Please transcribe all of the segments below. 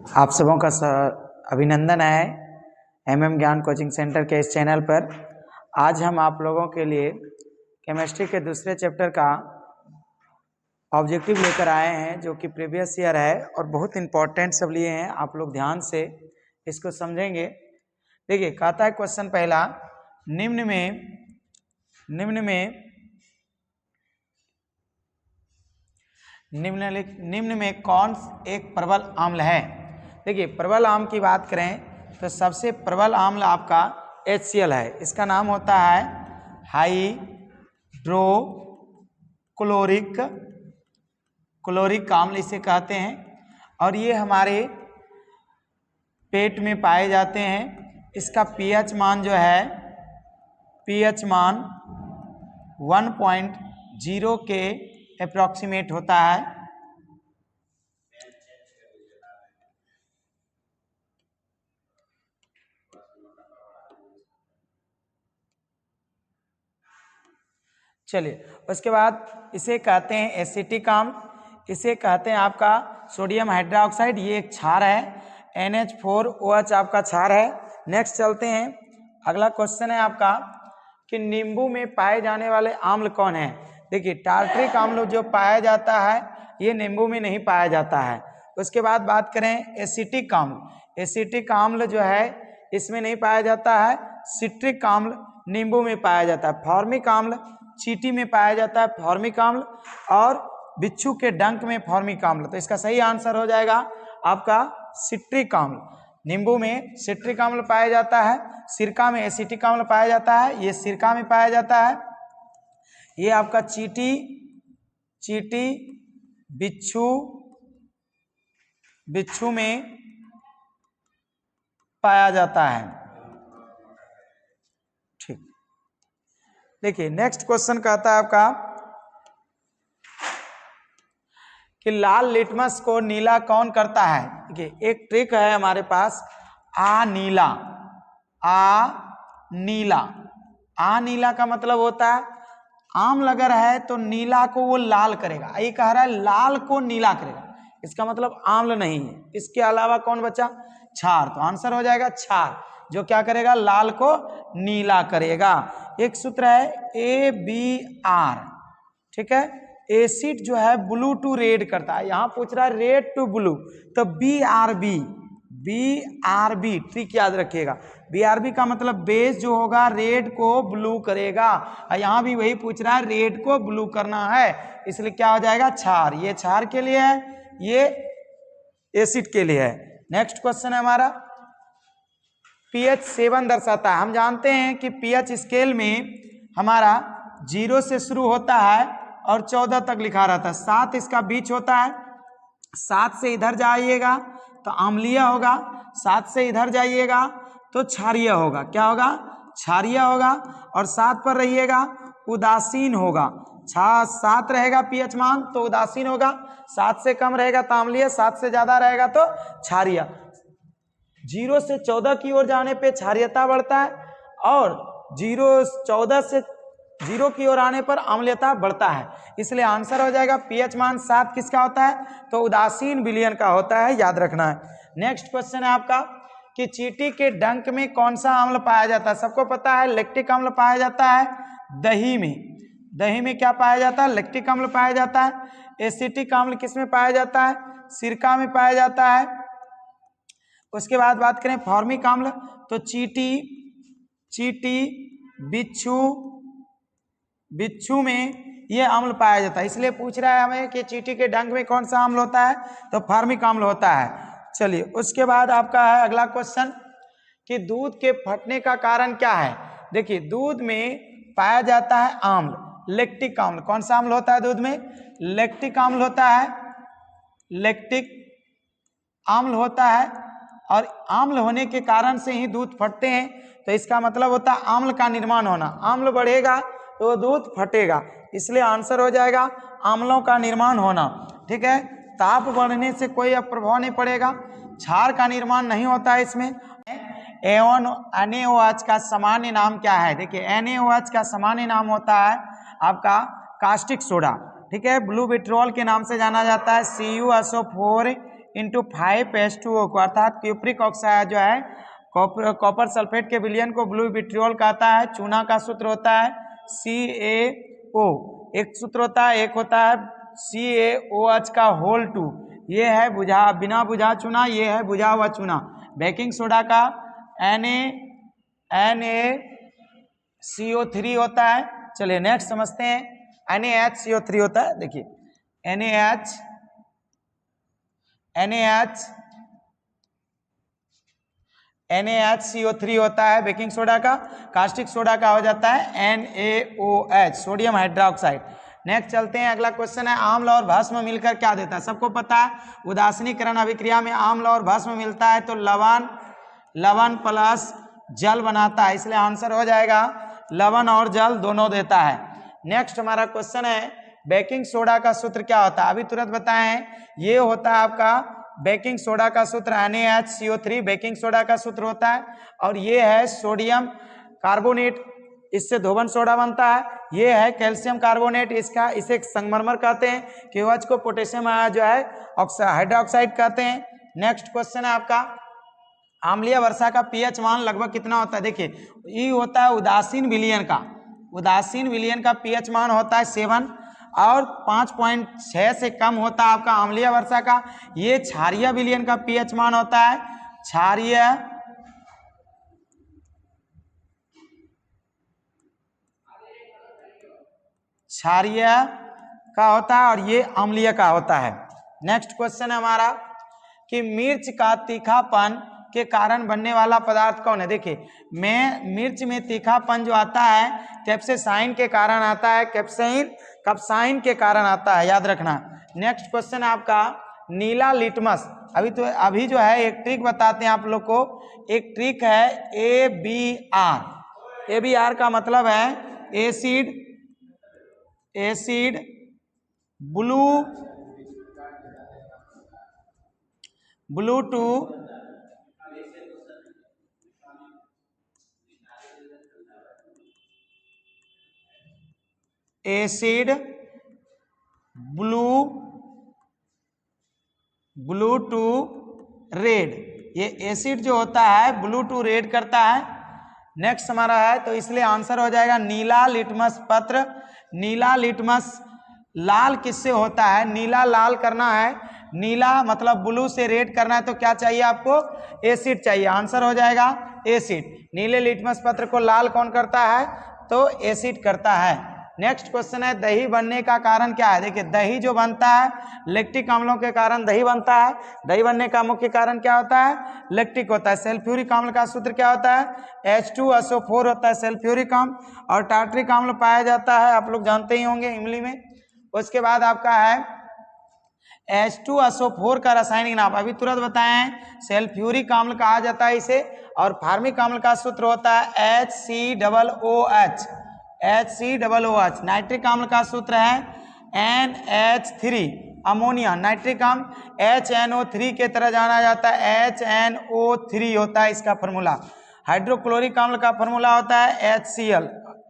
आप सबों का अभिनंदन है एमएम ज्ञान कोचिंग सेंटर के इस चैनल पर। आज हम आप लोगों के लिए केमिस्ट्री के दूसरे चैप्टर का ऑब्जेक्टिव लेकर आए हैं, जो कि प्रीवियस ईयर है और बहुत इंपॉर्टेंट सब लिए हैं। आप लोग ध्यान से इसको समझेंगे। देखिए, कहता है क्वेश्चन पहला, निम्न में कौन एक प्रबल अम्ल है। देखिए, प्रबल अम्ल की बात करें तो सबसे प्रबल अम्ल आपका HCl है। इसका नाम होता है हाइड्रोक्लोरिक अम्ल इसे कहते हैं, और ये हमारे पेट में पाए जाते हैं। इसका pH मान जो है pH मान 1.0 के अप्रॉक्सीमेट होता है। चलिए, उसके बाद इसे कहते हैं एसिटिक अम्ल, इसे कहते हैं आपका सोडियम हाइड्रोक्साइड। ये एक क्षार है, NH4OH आपका क्षार है। नेक्स्ट चलते हैं, अगला क्वेश्चन है आपका कि नींबू में पाए जाने वाले अम्ल कौन है। देखिए, टार्ट्रिक अम्ल जो पाया जाता है ये नींबू में नहीं पाया जाता है। उसके बाद बात करें एसिटिक अम्ल, एसिटिक अम्ल जो है इसमें नहीं पाया जाता है। सिट्रिक अम्ल नींबू में पाया जाता है। फॉर्मिक अम्ल चींटी में पाया जाता है, फॉर्मिक अम्ल, और बिच्छू के डंक में फॉर्मिक अम्ल। तो इसका सही आंसर हो जाएगा आपका सिट्रिक अम्ल। नींबू में सिट्रिक अम्ल पाया जाता है, सिरका में एसिटिक अम्ल पाया जाता है। ये सिरका में पाया जाता है। ये आपका चींटी बिच्छू में पाया जाता है। ठीक, देखिए नेक्स्ट क्वेश्चन कहता है आपका कि लाल लिटमस को नीला कौन करता है। देखिए, एक ट्रिक है हमारे पास, आ नीला का मतलब होता है आम्ल अगर है तो नीला को वो लाल करेगा। ये कह रहा है लाल को नीला करेगा, इसका मतलब आम्ल नहीं है। इसके अलावा कौन बचा? क्षार। तो आंसर हो जाएगा क्षार, जो क्या करेगा? लाल को नीला करेगा। एक सूत्र है ABR, ठीक है। एसिड जो है ब्लू टू रेड करता है, यहां पूछ रहा है रेड टू ब्लू, तो BRB ट्रिक याद रखिएगा। BRB का मतलब बेस जो होगा रेड को ब्लू करेगा, और यहां भी वही पूछ रहा है रेड को ब्लू करना है, इसलिए क्या हो जाएगा? क्षार। ये क्षार के लिए है, ये एसिड के लिए है। नेक्स्ट क्वेश्चन है हमारा, pH 7 दर्शाता है। हम जानते हैं कि pH स्केल में हमारा 0 से शुरू होता है और 14 तक लिखा रहता है। 7 इसका बीच होता है। 7 से इधर जाइएगा तो अम्लीय होगा, 7 से इधर जाइएगा तो क्षारीय होगा। क्या होगा? क्षारीय होगा। और 7 पर रहिएगा उदासीन होगा। 7 रहेगा pH मान तो उदासीन होगा, 7 से कम रहेगा तो अम्लीय, 7 से ज्यादा रहेगा तो क्षारीय। 0 से 14 की ओर जाने पे क्षारीयता बढ़ता है, और 14 से 0 की ओर आने पर अम्लीयता बढ़ता है। इसलिए आंसर हो जाएगा pH मान 7 किसका होता है? तो उदासीन विलयन का होता है, याद रखना है। नेक्स्ट क्वेश्चन है आपका कि चींटी के डंक में कौन सा अम्ल पाया जाता है। सबको पता है लैक्टिक अम्ल पाया जाता है। दही में क्या पाया जाता है? लैक्टिक अम्ल पाया जाता है। एसिटिक अम्ल किस में पाया जाता है? सिरका में पाया जाता है। उसके बाद बात करें फॉर्मिक अम्ल, तो चींटी बिच्छू में यह अम्ल पाया जाता है। इसलिए पूछ रहा है हमें कि चींटी के डंक में कौन सा अम्ल होता है, तो फॉर्मिक अम्ल होता है। चलिए, उसके बाद आपका है अगला क्वेश्चन कि दूध के फटने का कारण क्या है। देखिए, दूध में पाया जाता है अम्ल, लैक्टिक अम्ल। कौन सा अम्ल होता है दूध में? लैक्टिक अम्ल होता है, लैक्टिक अम्ल होता है। और अम्ल होने के कारण से ही दूध फटते हैं, तो इसका मतलब होता है अम्ल का निर्माण होना। अम्ल बढ़ेगा तो दूध फटेगा, इसलिए आंसर हो जाएगा अम्लों का निर्माण होना। ठीक है, ताप बढ़ने से कोई अब प्रभाव नहीं पड़ेगा। क्षार का निर्माण नहीं होता है इसमें। NaOH का सामान्य नाम क्या है? देखिए, NaOH का सामान्य नाम होता है आपका कास्टिक सोडा। ठीक है, ब्लू विट्रोल के नाम से जाना जाता है, CuSO4 इंटू 5H2O को, अर्थात क्यूप्रिक ऑक्साइड जो है कॉपर सल्फेट के विलयन को ब्लू विट्रियोल कहता है। चूना का सूत्र होता है CaO, एक सूत्र होता है, एक होता है CaOH का होल 2, ये है बुझा बिना बुझा चूना, ये है बुझा हुआ चूना। बेकिंग सोडा का NaCO3 होता है। चलिए नेक्स्ट समझते हैं, NaHCO3 होता है। देखिए NaHCO3 होता है बेकिंग सोडा का। कास्टिक सोडा का हो जाता है NaOH, सोडियम हाइड्रोक्साइड। नेक्स्ट चलते हैं, अगला क्वेश्चन है आम्ल और भस्म मिलकर क्या देता है। सबको पता है उदासीनीकरण अभिक्रिया में आम्ल और भस्म मिलता है तो लवण प्लस जल बनाता है, इसलिए आंसर हो जाएगा लवण और जल दोनों देता है। नेक्स्ट हमारा क्वेश्चन है बेकिंग सोडा का सूत्र क्या होता है, अभी तुरंत बताएं। ये होता है आपका बेकिंग सोडा का सूत्र NaHCO3 बेकिंग सोडा का सूत्र होता है, और ये है सोडियम कार्बोनेट, इससे धोबन सोडा बनता है। ये है कैल्शियम कार्बोनेट, इसे संगमरमर कहते हैं। KOH को पोटेशियम जो है हाइड्रोक्साइड कहते हैं। नेक्स्ट क्वेश्चन है आपका अम्लीय वर्षा का pH मान लगभग कितना होता है। देखिए ये होता है उदासीन विलयन का pH मान होता है 7 और 5.6 से कम होता है आपका अम्लीय वर्षा का। ये क्षारीय विलयन का pH मान होता है क्षारीय का होता है और ये अम्लीय का होता है। नेक्स्ट क्वेश्चन है हमारा कि मिर्च का तीखापन के कारण बनने वाला पदार्थ कौन है। देखिए मिर्च में तीखापन जो आता है कैप्सेसाइन के कारण आता है, कप्साइन के कारण आता है, याद रखना। नेक्स्ट क्वेश्चन है आपका नीला लिटमस। अभी जो है एक ट्रिक बताते हैं आप लोग को। एक ट्रिक है ABR का मतलब है acid blue to acid blue to red, ये एसिड जो होता है ब्लू टू रेड करता है। नेक्स्ट हमारा है तो इसलिए आंसर हो जाएगा नीला लिटमस पत्र। नीला लिटमस लाल किससे होता है, नीला लाल करना है, नीला मतलब ब्लू से रेड करना है तो क्या चाहिए आपको, एसिड चाहिए। आंसर हो जाएगा एसिड। नीले लिटमस पत्र को लाल कौन करता है, तो एसिड करता है। नेक्स्ट क्वेश्चन है दही बनने का कारण क्या है। देखिए दही जो बनता है लैक्टिक अम्लों के कारण दही बनता है। दही बनने का मुख्य कारण क्या होता है, लैक्टिक होता है। सल्फ्यूरिक अम्ल का सूत्र क्या होता है, H2SO4 होता है सल्फ्यूरिक अम्ल। और टार्ट्रिक अम्ल पाया जाता है, आप लोग जानते ही होंगे इमली में। उसके बाद आपका है H2SO4 का रासायनिक नाम अभी तुरंत बताएं, सल्फ्यूरिक अम्ल कहा जाता है इसे। और फार्मिक अम्ल का सूत्र होता है HCOOH। नाइट्रिक अम्ल का सूत्र है NH3, अमोनिया नाइट्रिक अम्ल HNO3 के तरह जाना जाता है, HNO3 होता है इसका फॉर्मूला। हाइड्रोक्लोरिक अम्ल का फॉर्मूला होता है HCl।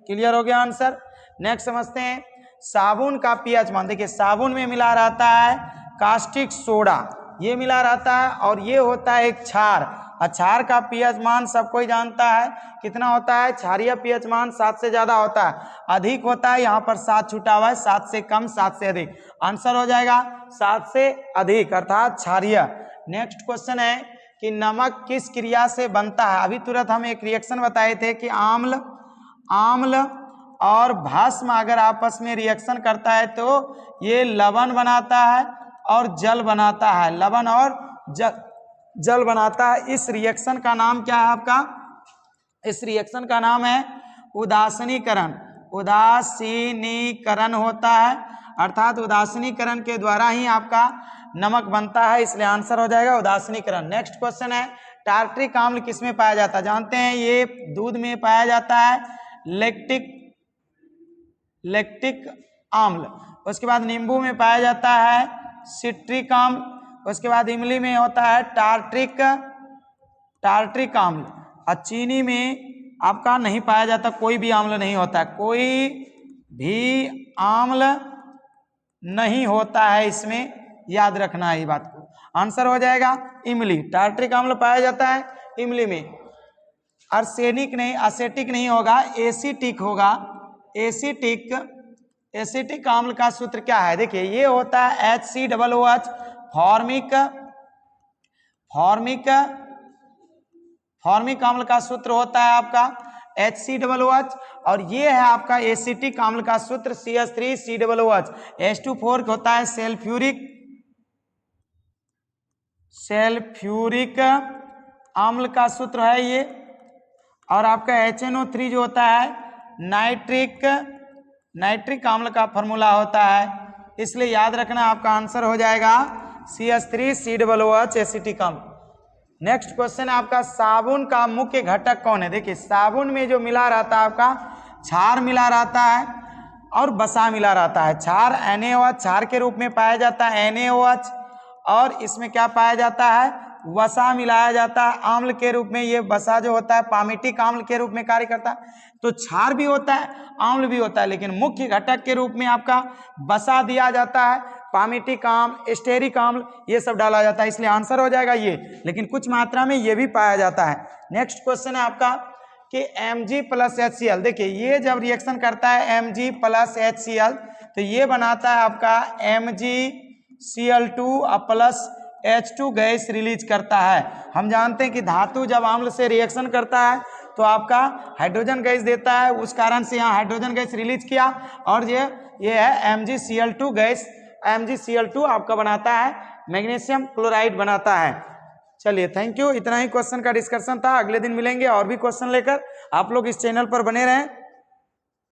क्लियर हो गया आंसर। नेक्स्ट समझते हैं साबुन का pH मान। देखिए साबुन में मिला रहता है कास्टिक सोडा, ये मिला रहता है, और ये होता है एक क्षार। क्षार का pH मान सब कोई जानता है कितना होता है, क्षारीय pH मान 7 से ज्यादा होता है, अधिक होता है। यहाँ पर 7 छूटा हुआ है, 7 से कम 7 से अधिक। आंसर हो जाएगा 7 से अधिक अर्थात क्षारीय। नेक्स्ट क्वेश्चन है कि नमक किस क्रिया से बनता है। अभी तुरंत हम एक रिएक्शन बताए थे कि आम्ल और भस्म अगर आपस में रिएक्शन करता है तो ये लवण बनाता है और जल बनाता है, लवण और जल बनाता है। इस रिएक्शन का नाम क्या है आपका, इस रिएक्शन का नाम है उदासीनीकरण होता है, अर्थात उदासीनीकरण के द्वारा ही आपका नमक बनता है, इसलिए आंसर हो जाएगा उदासीनीकरण। नेक्स्ट क्वेश्चन है टार्ट्रिक अम्ल किस में पाया जाता है। जानते हैं ये दूध में पाया जाता है, लैक्टिक अम्ल। उसके बाद नींबू में पाया जाता है सिट्रिक अम्ल। उसके बाद इमली में होता है टार्ट्रिक अम्ल। और चीनी में आपका नहीं पाया जाता, कोई भी अम्ल नहीं होता, कोई भी अम्ल नहीं होता है इसमें, याद रखना है ये बात को। आंसर हो जाएगा इमली। टार्ट्रिक अम्ल पाया जाता है इमली में। अर्सेनिक नहीं, असेटिक नहीं होगा, एसिटिक होगा। एसिटिक अम्ल का सूत्र क्या है? देखिए ये होता है HCOOH, फॉर्मिक अम्ल का सूत्र होता है आपका HCOOH, और ये है आपका एसिटिक अम्ल का सूत्र CH3COOH। H2 होता है सल्फ्यूरिक अम्ल का सूत्र है ये, और आपका HNO3 जो होता है नाइट्रिक अम्ल का फॉर्मूला होता है। इसलिए याद रखना आपका आंसर हो जाएगा CH3COOH एसिटिक अम्ल। नेक्स्ट क्वेश्चन आपका साबुन का मुख्य घटक कौन है? देखिए साबुन में जो मिला रहता है आपका क्षार मिला रहता है और वसा मिला रहता है। क्षार NaOH क्षार के रूप में पाया जाता है NaOH, और इसमें क्या पाया जाता है? वसा मिलाया जाता है अम्ल के रूप में। ये वसा जो होता है पामिटिक अम्ल के रूप में कार्य करता है। तो क्षार भी होता है अम्ल भी होता है, लेकिन मुख्य घटक के रूप में आपका वसा दिया जाता है, पामिटिक अम्ल, एस्टेरिक अम्ल ये सब डाला जाता है। इसलिए आंसर हो जाएगा ये, लेकिन कुछ मात्रा में ये भी पाया जाता है। नेक्स्ट क्वेश्चन है आपका कि Mg+HCl। देखिए ये जब रिएक्शन करता है Mg+HCl तो ये बनाता है आपका MgCl2 plus H2 gas release करता है। हम जानते हैं कि धातु जब अम्ल से रिएक्शन करता है तो आपका हाइड्रोजन गैस देता है, उस कारण से यहाँ हाइड्रोजन गैस रिलीज किया, और ये है MgCl2 गैस। MgCl2 आपका बनाता है मैग्नीशियम क्लोराइड बनाता है। चलिए थैंक यू, इतना ही क्वेश्चन का डिस्कशन था। अगले दिन मिलेंगे और भी क्वेश्चन लेकर। आप लोग इस चैनल पर बने रहें।